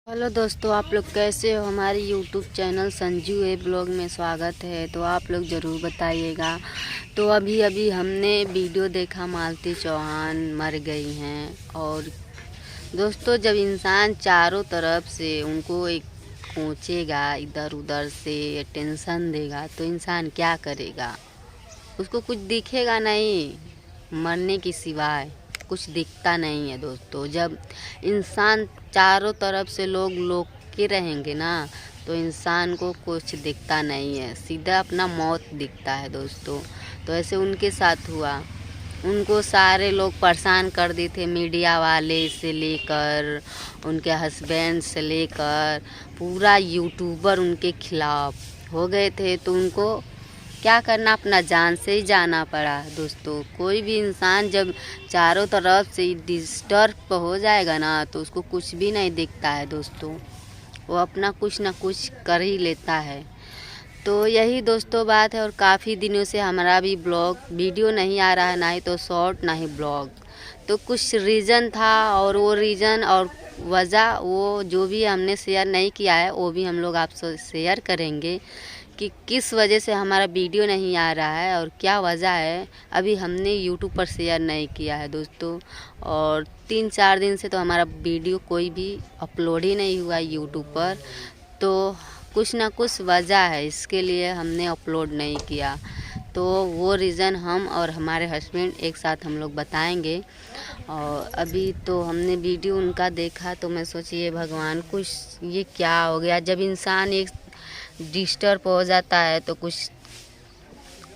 Hello दोस्तों, आप लोग कैसे हो। हमारे यूट्यूब चैनल संजू ए ब्लॉग में स्वागत है। तो आप लोग ज़रूर बताइएगा। तो अभी अभी हमने वीडियो देखा, मालती चौहान मर गई हैं। और दोस्तों, जब इंसान चारों तरफ से उनको एक कोचेगा, इधर उधर से टेंशन देगा, तो इंसान क्या करेगा। उसको कुछ दिखेगा नहीं, मरने की सिवाय कुछ दिखता नहीं है। दोस्तों, जब इंसान चारों तरफ से लोग के रहेंगे ना, तो इंसान को कुछ दिखता नहीं है, सीधा अपना मौत दिखता है। दोस्तों, तो ऐसे उनके साथ हुआ। उनको सारे लोग परेशान कर दिए थे, मीडिया वाले से लेकर उनके हस्बैंड से लेकर पूरा यूट्यूबर उनके खिलाफ हो गए थे। तो उनको क्या करना, अपना जान से ही जाना पड़ा। दोस्तों, कोई भी इंसान जब चारों तरफ से डिस्टर्ब हो जाएगा ना, तो उसको कुछ भी नहीं दिखता है। दोस्तों, वो अपना कुछ ना कुछ कर ही लेता है। तो यही दोस्तों बात है। और काफ़ी दिनों से हमारा भी ब्लॉग वीडियो नहीं आ रहा है, ना ही तो शॉर्ट ना ही ब्लॉग। तो कुछ रीज़न था, और वो रीज़न और वजह वो जो भी हमने शेयर नहीं किया है, वो भी हम लोग आपसे शेयर करेंगे कि किस वजह से हमारा वीडियो नहीं आ रहा है और क्या वजह है। अभी हमने यूट्यूब पर शेयर नहीं किया है दोस्तों, और 3-4 दिन से तो हमारा वीडियो कोई भी अपलोड ही नहीं हुआ यूट्यूब पर। तो कुछ ना कुछ वजह है, इसके लिए हमने अपलोड नहीं किया। तो वो रीज़न हम और हमारे हस्बैंड एक साथ हम लोग बताएंगे। और अभी तो हमने वीडियो उनका देखा, तो मैं सोची ये भगवान, कुछ ये क्या हो गया। जब इंसान एक डिस्टर्ब हो जाता है, तो कुछ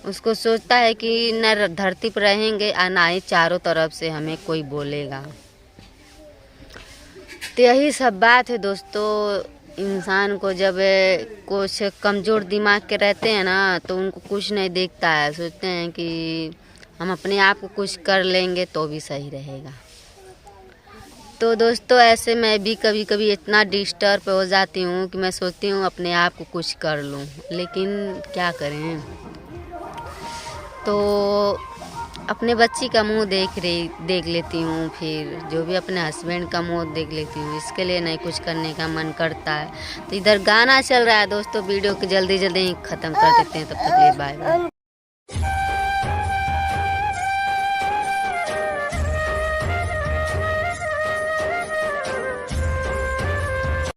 उसको सोचता है कि न धरती पर रहेंगे और ना ही चारों तरफ से हमें कोई बोलेगा। तो यही सब बात है दोस्तों। इंसान को जब कुछ कमज़ोर दिमाग के रहते हैं ना, तो उनको कुछ नहीं दिखता है। सोचते हैं कि हम अपने आप को कुछ कर लेंगे तो भी सही रहेगा। तो दोस्तों, ऐसे मैं भी कभी कभी इतना डिस्टर्ब हो जाती हूँ कि मैं सोचती हूँ अपने आप को कुछ कर लूँ, लेकिन क्या करें। तो अपने बच्ची का मुंह देख लेती हूँ, फिर जो भी अपने हस्बैंड का मुंह देख लेती हूँ। इसके लिए नहीं कुछ करने का मन करता है। तो इधर गाना चल रहा है दोस्तों, वीडियो को जल्दी जल्दी ख़त्म कर देते हैं। तब तक के लिए बाय बाय।